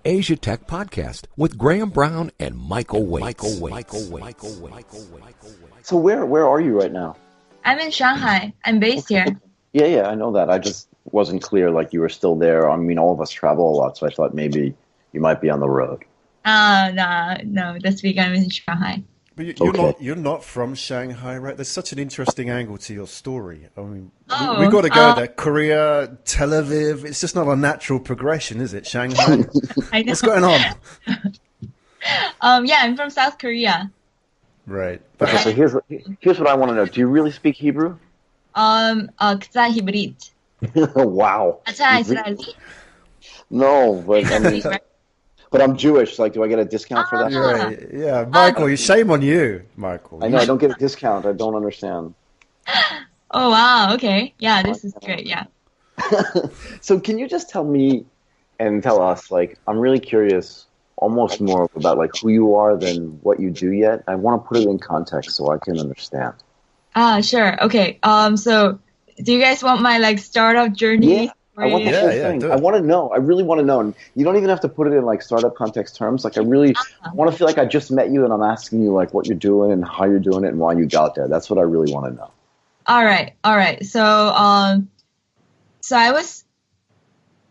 Asia Tech Podcast with Graham Brown and Michael Waits. So where are you right now? I'm in Shanghai. I'm based here. Yeah, I know that. I just wasn't clear, like you were still there. I mean, all of us travel a lot, so I thought maybe you might be on the road. No. This week I'm in Shanghai. But Okay. you're not from Shanghai, right? There's such an interesting angle to your story. I mean, Oh, we got to go there. Korea, Tel Aviv. It's just not a natural progression, is it? Shanghai. I know. What's going on? Yeah, I'm from South Korea. Right. Okay, so here's what I want to know. Do you really speak Hebrew? קצת היבריט. Wow. אתה ישראלי? No, but I mean, but I'm Jewish. Like, do I get a discount for that? Right. Yeah, Michael. Shame on you, Michael. I know I don't get a discount. I don't understand. Oh, wow. Okay. Yeah, this is great. Yeah. So can you just tell me and tell us, like, I'm really curious, almost more about like who you are than what you do yet. I want to put it in context so I can understand. Sure. Okay. So do you guys want my like startup journey? Yeah, I want the Yeah, whole yeah, thing. do it. I want to know. I really want to know. And you don't even have to put it in like startup context terms. Like I really want to feel like I just met you and I'm asking you like what you're doing and how you're doing it and why you got there. That's what I really want to know. All right. So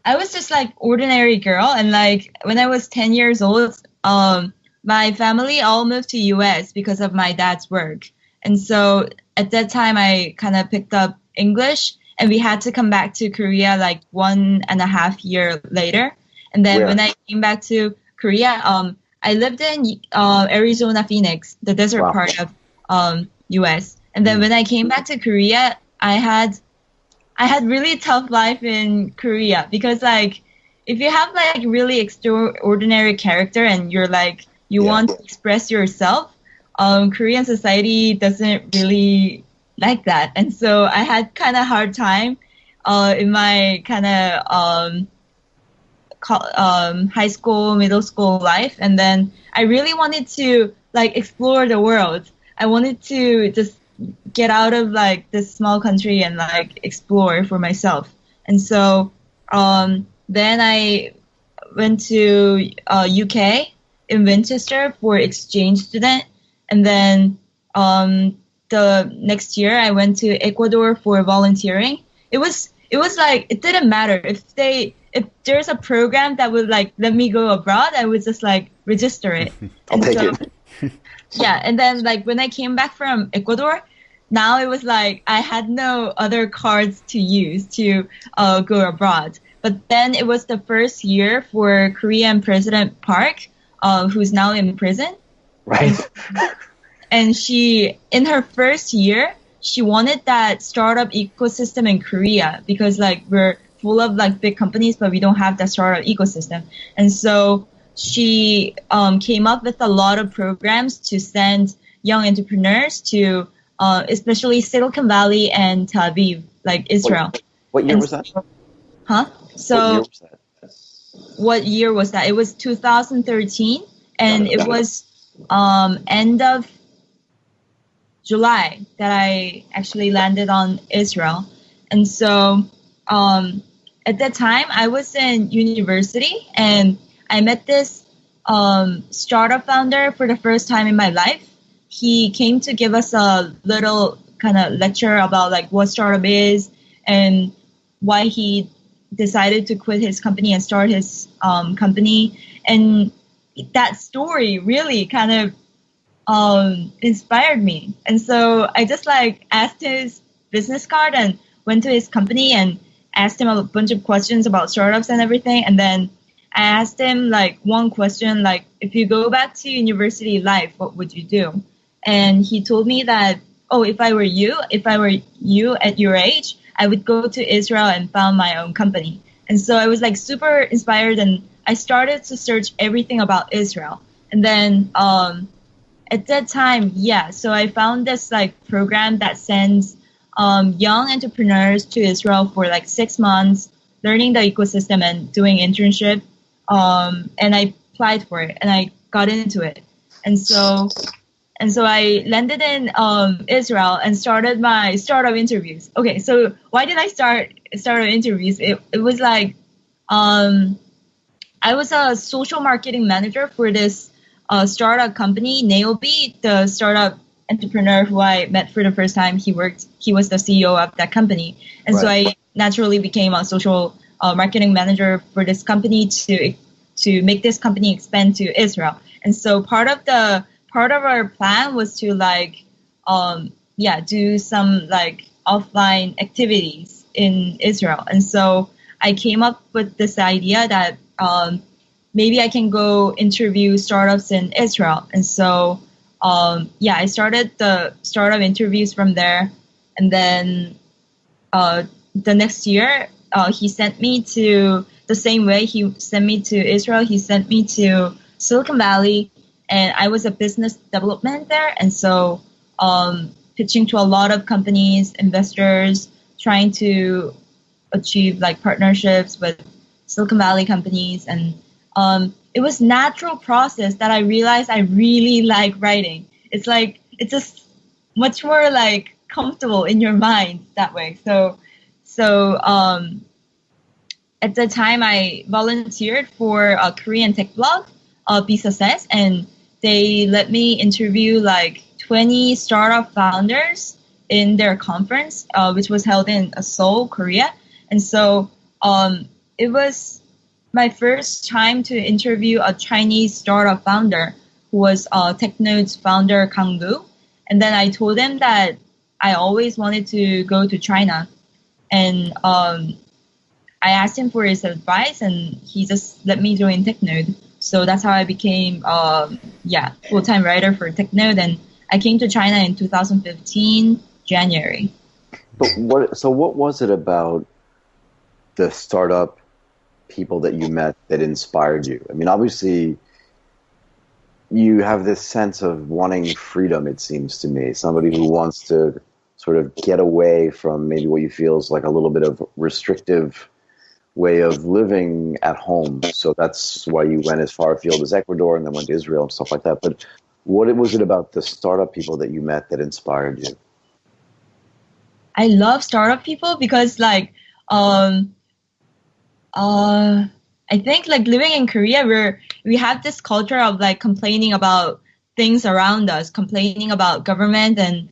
I was just like ordinary girl, and like when I was 10 years old, my family all moved to US because of my dad's work. And so at that time I kind of picked up English, and we had to come back to Korea like 1.5 years later. And then Where? when I came back to Korea, I lived in Arizona, Phoenix, the desert Wow. part of US. And then when I came back to Korea, I had really tough life in Korea because like if you have like really extraordinary character and you're like you want to express yourself, Korean society doesn't really like that. And so I had kind of hard time in my kind of high school, middle school life. And then I really wanted to like explore the world. I wanted to just get out of like this small country and like explore for myself. And so then I went to UK in Winchester for exchange student. And then the next year I went to Ecuador for volunteering. It was like it didn't matter if there's a program that would like let me go abroad, I would just like register it. I'll take it. Yeah, and then like when I came back from Ecuador, now it was like I had no other cards to use to go abroad. But then it was the first year for Korean President Park, who's now in prison. Right. And she, in her first year, she wanted that startup ecosystem in Korea because like we're full of like big companies, but we don't have that startup ecosystem. And so she came up with a lot of programs to send young entrepreneurs to especially Silicon Valley and Tel Aviv, like Israel. What year And was that? Huh? So What year was that? what year was that? It was 2013, and Got it. it was end of July that I actually landed on Israel. And so at that time, I was in university, and I met this startup founder for the first time in my life. He came to give us a little kind of lecture about like what startup is and why he decided to quit his company and start his company. And that story really kind of inspired me. And so I just like asked his business card and went to his company and asked him a bunch of questions about startups and everything. And then I asked him like one question, like, if you go back to university life, what would you do? And he told me that, oh, if I were you at your age, I would go to Israel and found my own company. And so I was like super inspired, and I started to search everything about Israel. And then at that time, so I found this like program that sends young entrepreneurs to Israel for like 6 months, learning the ecosystem and doing internship. And I applied for it, and I got into it. And so I landed in Israel and started my startup interviews. Okay, so why did I start startup interviews? It was like I was a social marketing manager for this startup company, Naobi, the startup entrepreneur who I met for the first time. He was the CEO of that company. And so I naturally became a social marketing manager for this company to make this company expand to Israel. And so part of our plan was to do some like offline activities in Israel. And so I came up with this idea that maybe I can go interview startups in Israel. And so I started the startup interviews from there. And then the next year, he sent me to the same way he sent me to Israel. He sent me to Silicon Valley, and I was a business development there. And so pitching to a lot of companies, investors, trying to achieve like partnerships with Silicon Valley companies. And it was natural process that I realized I really like writing. It's just much more like comfortable in your mind that way. So at the time I volunteered for a Korean tech blog, Be Success, and they let me interview like 20 startup founders in their conference, which was held in Seoul, Korea. And so it was my first time to interview a Chinese startup founder who was TechNode's founder, Kang Lu. And then I told him that I always wanted to go to China. And I asked him for his advice, and he just let me join TechNode. So that's how I became full-time writer for TechNode. And I came to China in 2015, January. But what was it about the startup people that you met that inspired you? I mean, obviously, you have this sense of wanting freedom, it seems to me. Somebody who wants to sort of get away from maybe what you feel is like a little bit of restrictive way of living at home. So that's why you went as far afield as Ecuador and then went to Israel and stuff like that. But what was it about the startup people that you met that inspired you? I love startup people because like I think like living in Korea, we have this culture of like complaining about things around us, complaining about government and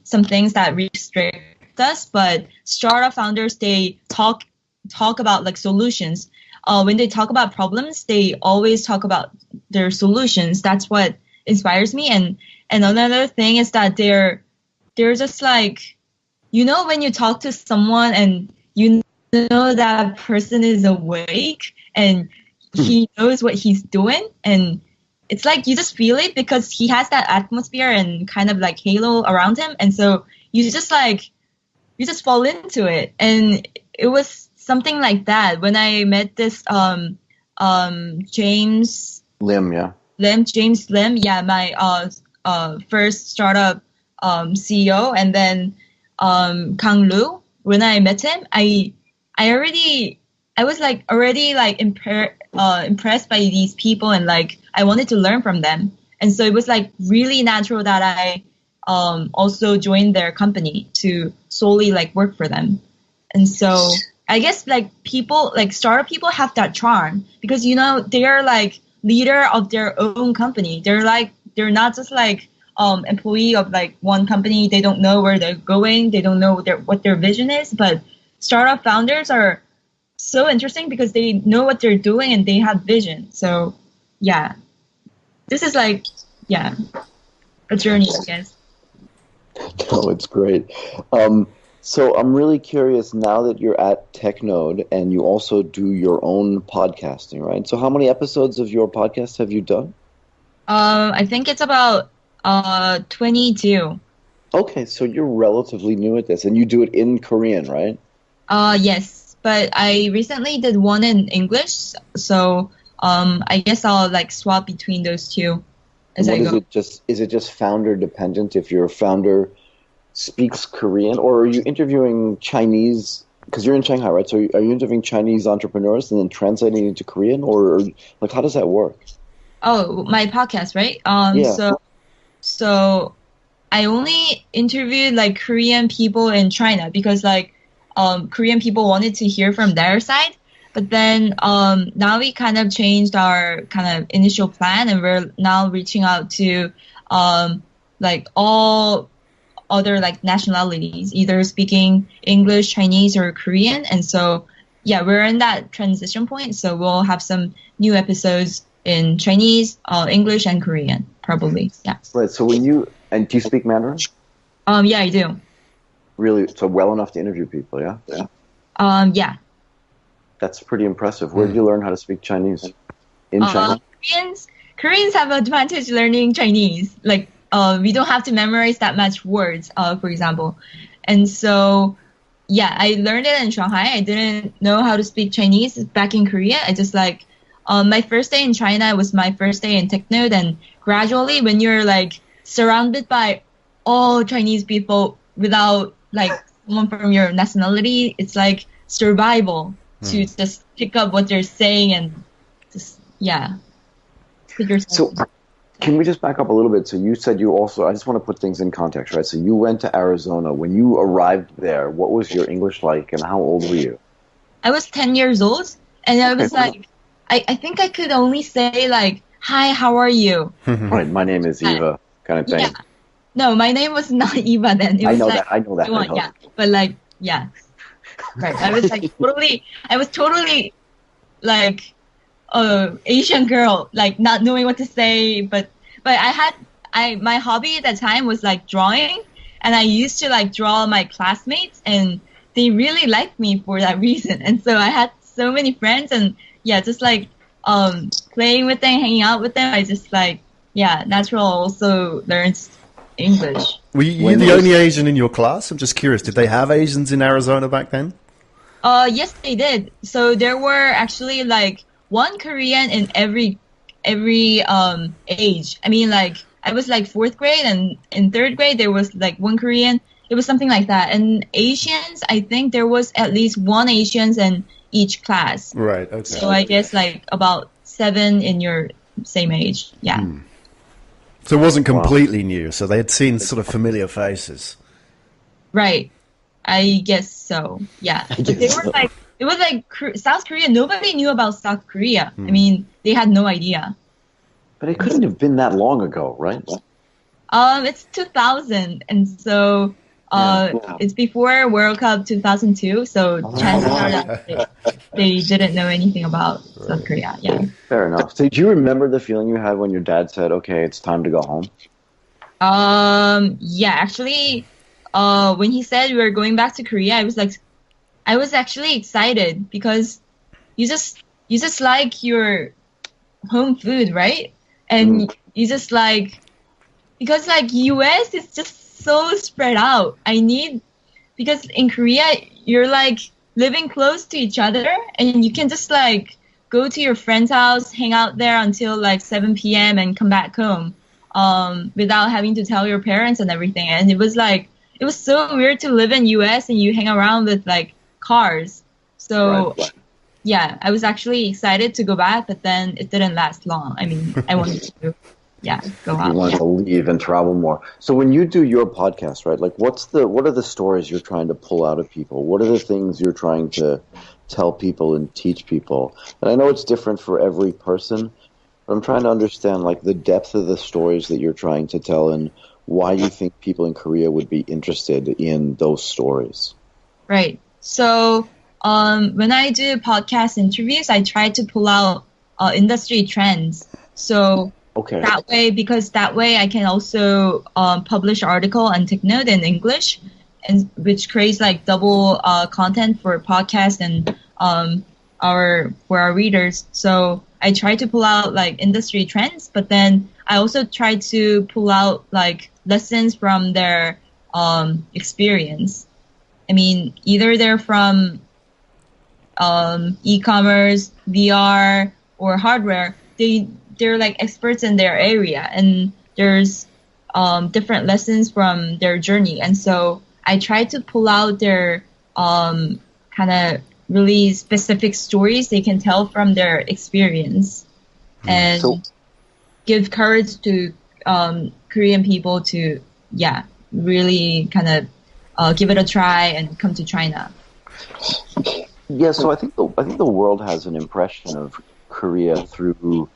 some things that restrict us. But startup founders, they talk about like solutions. When they talk about problems, they always talk about their solutions. That's what inspires me. And another thing is that they're just like, you know, when you talk to someone and you know that person is awake and he knows what he's doing, and it's like you just feel it because he has that atmosphere and kind of like halo around him, and so you just fall into it. And it was something like that when I met this James Lim, my first startup CEO, and then Kang Lu. When I met him, I was like already like impressed by these people, and like I wanted to learn from them. And so it was like really natural that I also joined their company to solely like work for them. And so I guess like people, like startup people have that charm because, you know, they are like leader of their own company. They're not just like employee of like one company. They don't know where they're going. They don't know what their vision is. But startup founders are so interesting because they know what they're doing and they have vision. So yeah, this is like, yeah, a journey, I guess. No, it's great. So I'm really curious now that you're at TechNode and you also do your own podcasting, right? So how many episodes of your podcast have you done? I think it's about 22. Okay, so you're relatively new at this, and you do it in Korean, right? Yes, but I recently did one in English, so I guess I'll like swap between those two as I go. Is it just founder dependent if your founder speaks Korean, or are you interviewing Chinese? Because you're in Shanghai, right? So are you interviewing Chinese entrepreneurs and then translating into Korean, or like how does that work? Oh, my podcast, right? Yeah. So I only interviewed like Korean people in China because like Korean people wanted to hear from their side. But then now we kind of changed our kind of initial plan, and we're now reaching out to like all other like nationalities, either speaking English, Chinese, or Korean. And so, yeah, we're in that transition point. So we'll have some new episodes in Chinese, English, and Korean, probably. Yeah. Right. So do you speak Mandarin? Yeah, I do. Really? So well enough to interview people, yeah? Yeah. That's pretty impressive. Where did you learn how to speak Chinese? In China? Koreans have advantage learning Chinese. Like, we don't have to memorize that much words, for example. And so, yeah, I learned it in Shanghai. I didn't know how to speak Chinese back in Korea. I just like, my first day in China was my first day in TechNode. And gradually, when you're like surrounded by all Chinese people without like someone from your nationality, it's like survival to just pick up what they're saying and just, yeah. So can we just back up a little bit? So you said you also, I just want to put things in context, right? So you went to Arizona. When you arrived there, what was your English like and how old were you? I was 10 years old, and I was like, I think I could only say like, hi, how are you? Right, my name is Eva, kind of thing. Yeah. No, my name was not Eva then. It was I know that. Yeah, but like, yeah. Right, I was like totally like Asian girl, like not knowing what to say, but my hobby at that time was like drawing, and I used to like draw my classmates, and they really liked me for that reason. And so I had so many friends, and yeah, just like playing with them, hanging out with them, I just like, yeah, natural also learned English. Were you the only Asian in your class? I'm just curious, did they have Asians in Arizona back then? Yes, they did. So there were actually like one Korean in every age. I mean, like I was like 4th grade, and in 3rd grade there was like one Korean. It was something like that. And Asians, I think there was at least one Asians in each class. Right. Okay. So I guess like about 7 in your same age. Yeah. So it wasn't completely new. So they had seen sort of familiar faces. Right. I guess so. Yeah. But they were like, it was like South Korea. Nobody knew about South Korea. I mean, they had no idea. But it couldn't have been that long ago, right? It's 2000, and so it's before World Cup 2002. So chances are that they didn't know anything about South Korea. Yeah. Fair enough. So, do you remember the feeling you had when your dad said, "Okay, it's time to go home"? Yeah, actually, when he said we were going back to Korea, I was actually excited because you just like your home food, right? And you just like, because like US is just so spread out. Because in Korea, you're like living close to each other, and you can just like go to your friend's house, hang out there until like 7 p.m. and come back home, without having to tell your parents and everything. And it was so weird to live in US and you hang around with like cars. So right. Yeah, I was actually excited to go back, but then it didn't last long. I mean, I wanted to, go out. You wanted to leave and travel more. So when you do your podcast, right, like what are the stories you're trying to pull out of people? What are the things you're trying to tell people and teach people? And I know it's different for every person, but I'm trying to understand like the depth of the stories that you're trying to tell and why you think people in Korea would be interested in those stories. Right. So when I do podcast interviews, I try to pull out industry trends. So that way I can also publish article on TechNode in English, and which creates like double content for podcast and for our readers. So I try to pull out like industry trends, but then I also try to pull out like lessons from their experience. I mean, either they're from e-commerce, VR, or hardware. They're like experts in their area, and there's different lessons from their journey. And so I try to pull out their kind of really specific stories they can tell from their experience, and give courage to Korean people to really kind of give it a try and come to China. Yeah, so I think the world has an impression of Korea through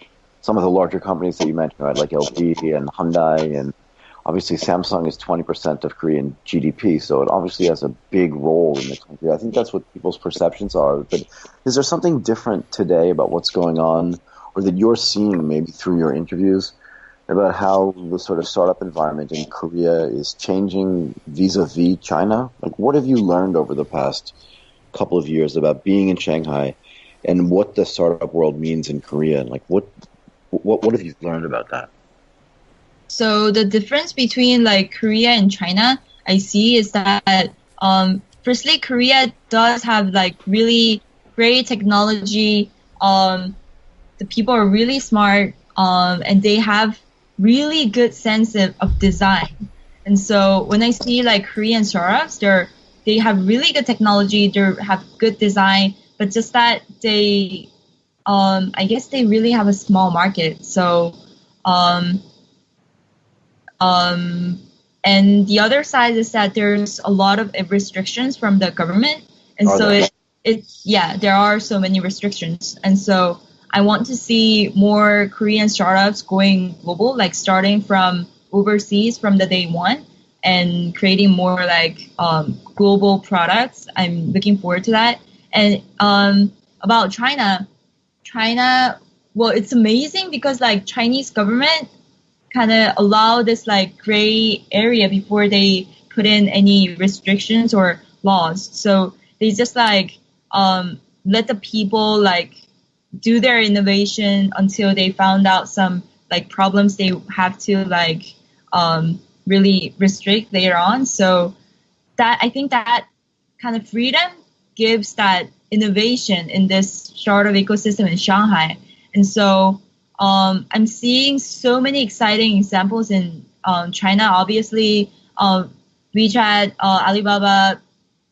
some of the larger companies that you mentioned, right? Like LG and Hyundai, and obviously Samsung is 20% of Korean GDP, so it obviously has a big role in the country. I think that's what people's perceptions are. But is there something different today about what's going on, or that you're seeing maybe through your interviews about how the sort of startup environment in Korea is changing vis-a-vis China? Like, what have you learned over the past couple of years about being in Shanghai and what the startup world means in Korea? And like, what have you learned about that? So the difference between like Korea and China, I see, is that firstly, Korea does have like really great technology. The people are really smart, and they have really good sense of design. And so when I see like Korean startups, they have really good technology, they have good design, but just that they, I guess they really have a small market. So, and the other side is that there's a lot of restrictions from the government. And so there are so many restrictions. And so I want to see more Korean startups going global, like starting from overseas from the day one and creating more like global products. I'm looking forward to that. And about China, well, it's amazing because like Chinese government kind of allow this like gray area before they put in any restrictions or laws. So they just like let the people like do their innovation until they found out some like problems they have to like really restrict later on. So that, I think that kind of freedom gives that innovation in this startup ecosystem in Shanghai. And so I'm seeing so many exciting examples in China. Obviously, WeChat, Alibaba,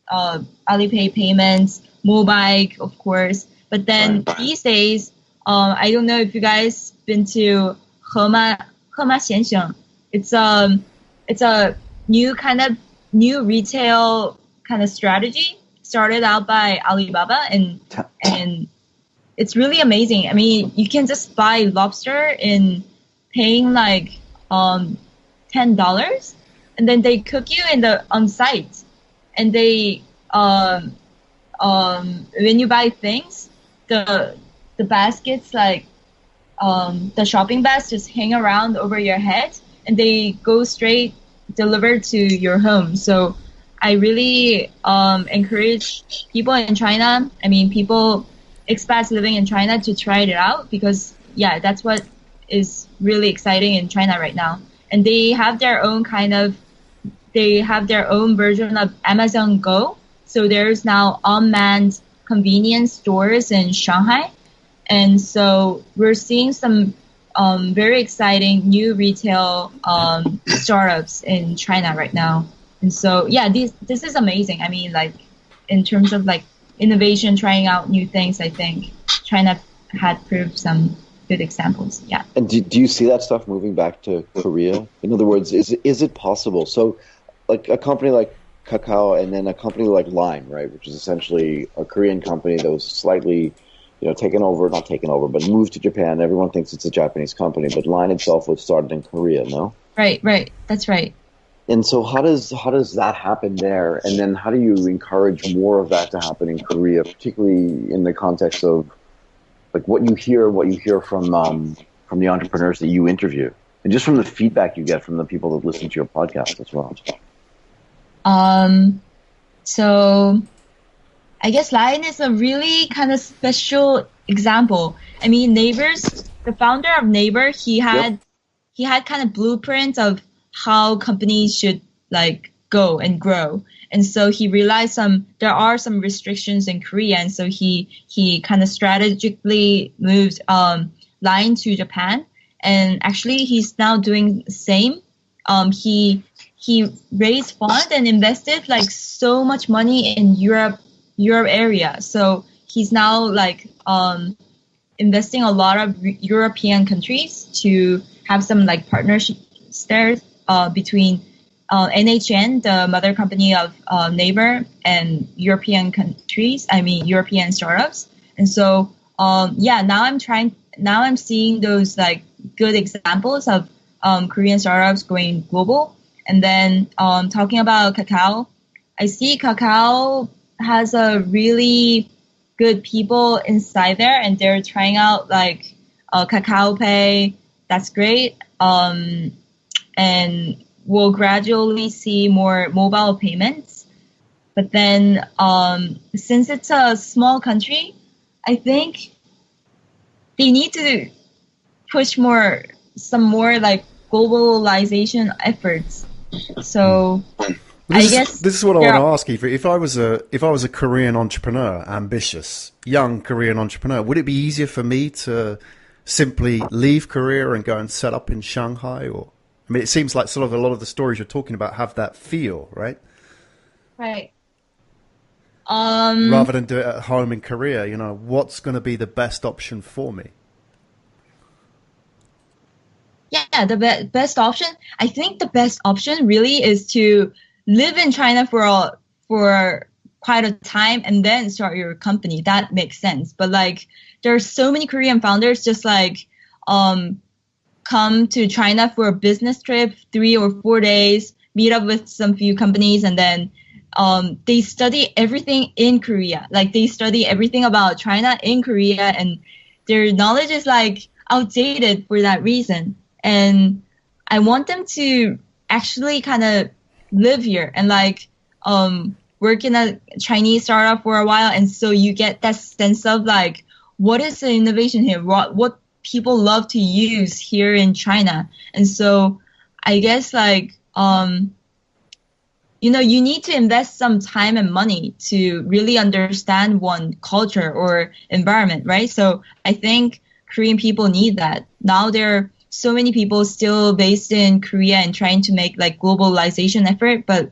Alipay payments, Mobike, of course. But then these days, I don't know if you guys been to Hema it's a new retail kind of strategy started out by Alibaba, and it's really amazing. I mean, you can just buy lobster in paying like $10, and then they cook you on site, and they when you buy things, the baskets like the shopping bags just hang around over your head, and they go straight delivered to your home. So I really encourage people in China, expats living in China, to try it out, because that's what is really exciting in China right now. And they have their own version of Amazon Go. So there's now unmanned convenience stores in Shanghai. And so we're seeing some very exciting new retail startups in China right now. And so, this is amazing. I mean, like, in terms of like innovation, trying out new things, I think China had proved some good examples. Yeah. And do you see that stuff moving back to Korea? In other words, is it possible? So, like a company like Kakao, and then a company like Line, right, which is essentially a Korean company that was slightly, not taken over, but moved to Japan. Everyone thinks it's a Japanese company, but Line itself was started in Korea, no? Right. That's right. And so how does that happen there? And then how do you encourage more of that to happen in Korea, particularly in the context of like what you hear from the entrepreneurs that you interview, and just from the feedback you get from the people that listen to your podcast as well? So I guess Line is a really kind of special example. I mean, the founder of Naver, he had kind of blueprints of how companies should like go and grow. And so he realized there are some restrictions in Korea, and so he kind of strategically moved Line to Japan. And actually he's now doing the same. He raised funds and invested like so much money in Europe area. So he's now like investing a lot of European countries to have some like partnerships there between NHN, the mother company of Naver and European countries. I mean European startups. And so now I'm seeing those like good examples of Korean startups going global. And then talking about Kakao, I see Kakao has a really good people inside there, and they're trying out like Kakao Pay. That's great. And we'll gradually see more mobile payments. But then since it's a small country, I think they need to push some more like globalization efforts. So I guess this is what I want to ask you. If I was a Korean entrepreneur, ambitious, young Korean entrepreneur, would it be easier for me to simply leave Korea and go and set up in Shanghai? Or, I mean, it seems like sort of a lot of the stories you're talking about have that feel, right? Right. Rather than do it at home in Korea, what's going to be the best option for me? Yeah, the best option. I think the best option really is to live in China for quite a time and then start your company. That makes sense. But like, there are so many Korean founders just like come to China for a business trip, 3 or 4 days, meet up with some few companies, and then they study everything in Korea. Like they study everything about China in Korea, and their knowledge is like outdated for that reason. And I want them to actually kind of live here and like work in a Chinese startup for a while, and so you get that sense of like what is the innovation here, what people love to use here in China. And so I guess like you need to invest some time and money to really understand one culture or environment, right? So I think Korean people need that. Now there are so many people still based in Korea and trying to make like globalization effort, but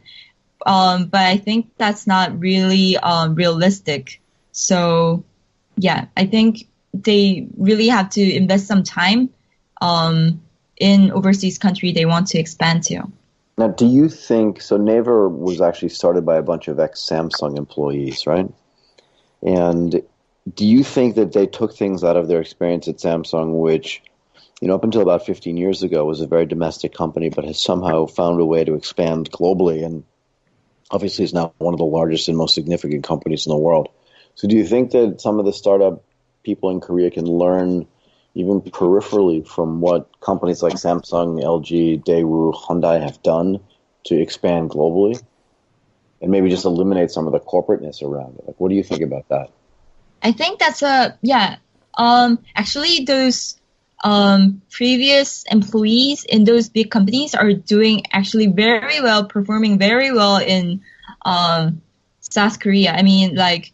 I think that's not really realistic. So yeah, I think they really have to invest some time in overseas country they want to expand to. Now, do you think, so Naver was actually started by a bunch of ex-Samsung employees, right? And do you think that they took things out of their experience at Samsung, which, up until about 15 years ago was a very domestic company, but has somehow found a way to expand globally, and obviously is now one of the largest and most significant companies in the world. So do you think that some of the startup people in Korea can learn even peripherally from what companies like Samsung, LG, Daewoo, Hyundai have done to expand globally, and maybe just eliminate some of the corporateness around it? Like, what do you think about that? I think that's actually those previous employees in those big companies are doing actually very well, performing very well in South Korea. I mean, like,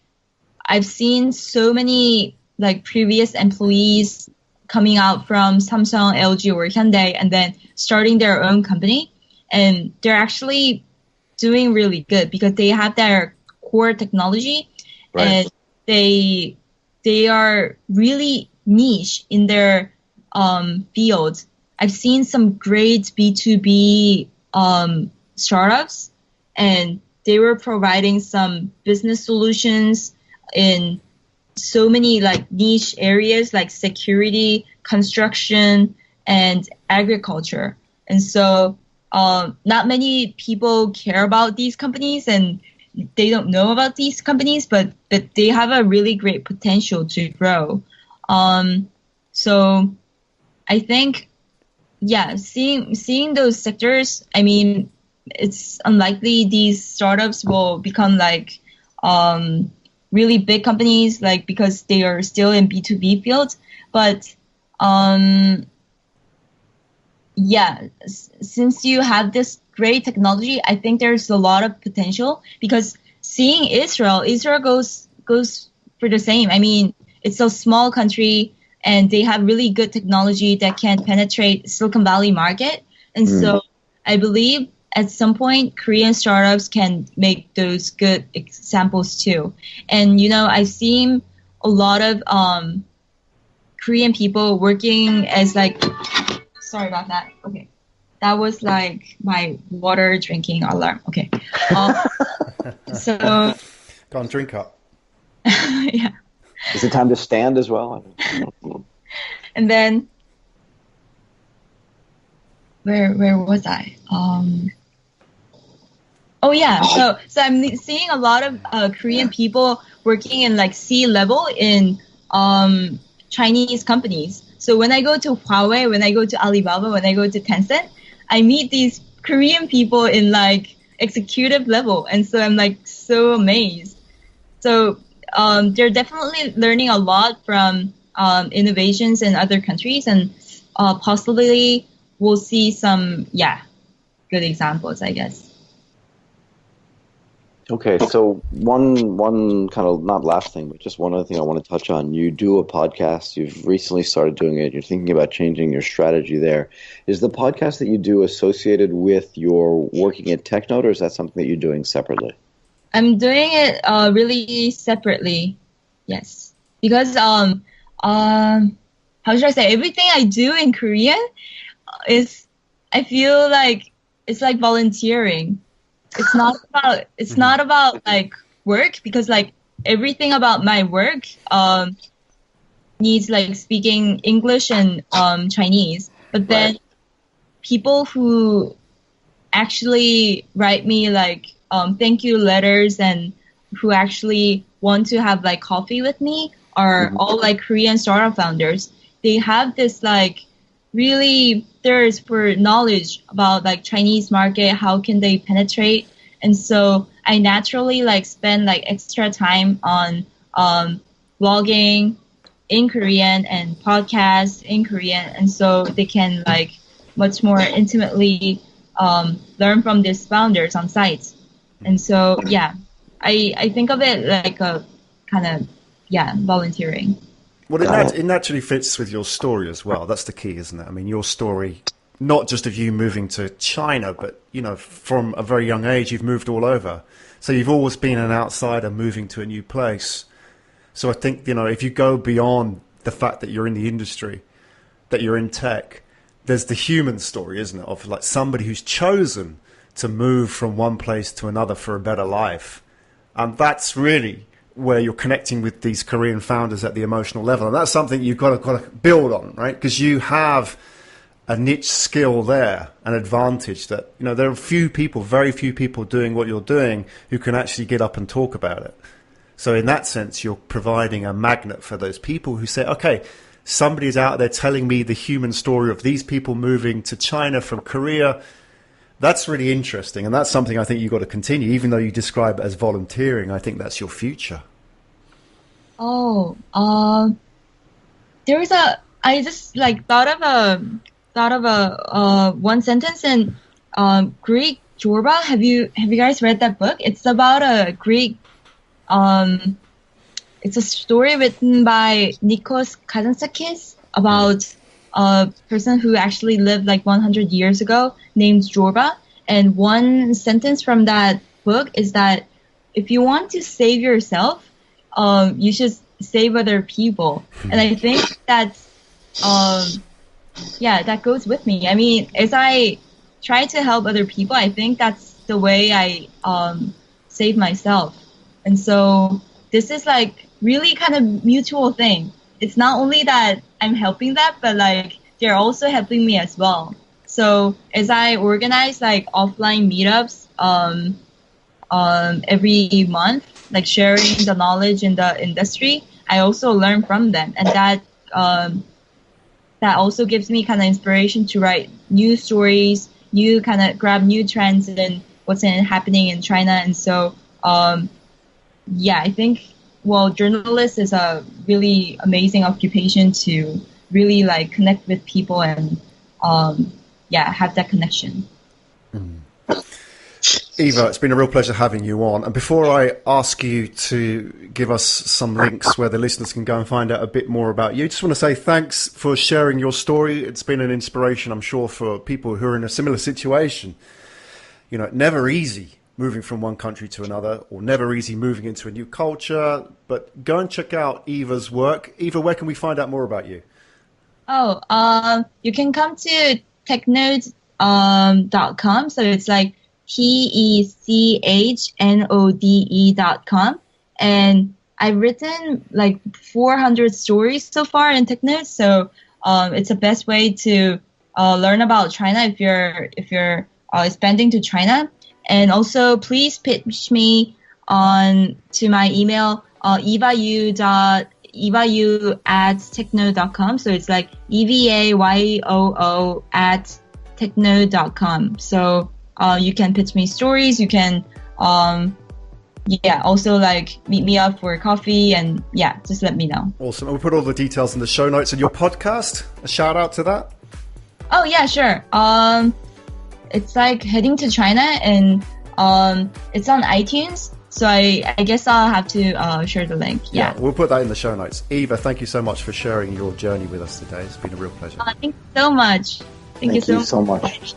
I've seen so many like previous employees coming out from Samsung, LG, or Hyundai, and then starting their own company, and they're actually doing really good because they have their core technology, right, and they are really niche in their field. I've seen some great B2B startups, and they were providing some business solutions in so many like niche areas like security, construction, and agriculture. And so not many people care about these companies, and they don't know about these companies, but they have a really great potential to grow. So I think, seeing those sectors, I mean, it's unlikely these startups will become like really big companies, like, because they are still in B2B field. But since you have this great technology, I think there's a lot of potential, because seeing Israel goes for the same. I mean, it's a small country, and they have really good technology that can penetrate Silicon Valley market. And so I believe at some point, Korean startups can make those good examples too. And, I've seen a lot of Korean people working as like, sorry about that. Okay. that was like my water drinking alarm. Okay. So Go on, drink up. yeah. Is it time to stand as well? And then where was I? Oh yeah, so I'm seeing a lot of Korean people working in like C-level in Chinese companies. So when I go to Huawei, when I go to Alibaba, when I go to Tencent, I meet these Korean people in like executive level, and so I'm like so amazed. So they're definitely learning a lot from innovations in other countries, and possibly we'll see some good examples, I guess. Okay, so one kind of not last thing, but just one other thing I want to touch on. You do a podcast. You've recently started doing it. You're thinking about changing your strategy there. Is the podcast that you do associated with your working at TechNote, or is that something that you're doing separately? I'm doing it really separately, yes, because how should I say? Everything I do in Korean is, I feel like it's like volunteering. It's not about like work, because like everything about my work needs like speaking English and Chinese. But then people who actually write me like thank you letters and who actually want to have like coffee with me are all like Korean startup founders. They have this like really thirst for knowledge about like Chinese market, how can they penetrate. And so I naturally like spend like extra time on blogging in Korean and podcasts in Korean. And so they can like much more intimately learn from these founders on sites. And so, I think of it like a kind of, volunteering. Well, it naturally fits with your story as well. That's the key, isn't it? I mean, your story, not just of you moving to China, but, you know, from a very young age, you've moved all over. So you've always been an outsider moving to a new place. So I think, you know, if you go beyond the fact that you're in the industry, that you're in tech, there's the human story, isn't it? Of like somebody who's chosen to move from one place to another for a better life. And that's really where you're connecting with these Korean founders at the emotional level. And that's something you've got to build on, right? Because you have a niche skill there, an advantage that, you know, there are very few people doing what you're doing who can actually get up and talk about it. So in that sense, you're providing a magnet for those people who say, okay, somebody's out there telling me the human story of these people moving to China from Korea. That's really interesting, and that's something I think you've got to continue. Even though you describe it as volunteering, I think that's your future. Oh, I just like thought of a one sentence in Greek Jorba. Have you guys read that book? It's about a Greek. It's a story written by Nikos Kazantzakis about a person who actually lived like 100 years ago named Jorba. And one sentence from that book is that if you want to save yourself, you should save other people. And I think that's, that goes with me. I mean, as I try to help other people, I think that's the way I save myself. And so this is like really kind of mutual thing. It's not only that I'm helping them, but like they're also helping me as well. So as I organize like offline meetups every month, like sharing the knowledge in the industry, I also learn from them, and that also gives me kind of inspiration to write new stories, new kind of grab new trends and what's happening in China. And so I think journalist is a really amazing occupation to really like connect with people and have that connection. Eva, it's been a real pleasure having you on. And before I ask you to give us some links where the listeners can go and find out a bit more about you, just want to say thanks for sharing your story. It's been an inspiration, I'm sure, for people who are in a similar situation. You know, never easy moving from one country to another, or never easy moving into a new culture. But go and check out Eva's work. Eva, where can we find out more about you? You can come to TechNode .com. So it's like TECHNODE.com. And I've written like 400 stories so far in TechNews. So it's the best way to learn about China if you're expanding to China. And also, please pitch me on to my email, evayoo@techno.com. So it's like EVAYOO@techno.com. So you can pitch me stories. You can also like meet me up for coffee, and just let me know. Awesome. We'll put all the details in the show notes. And your podcast, a shout out to that? Oh yeah, sure. It's like Heading to China, and it's on iTunes. So I guess I'll have to share the link. Yeah, we'll put that in the show notes. Eva, thank you so much for sharing your journey with us today. It's been a real pleasure. Thank you so much. Thank you so much.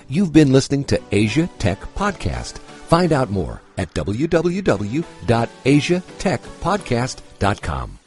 You've been listening to Asia Tech Podcast. Find out more at www.asiatechpodcast.com.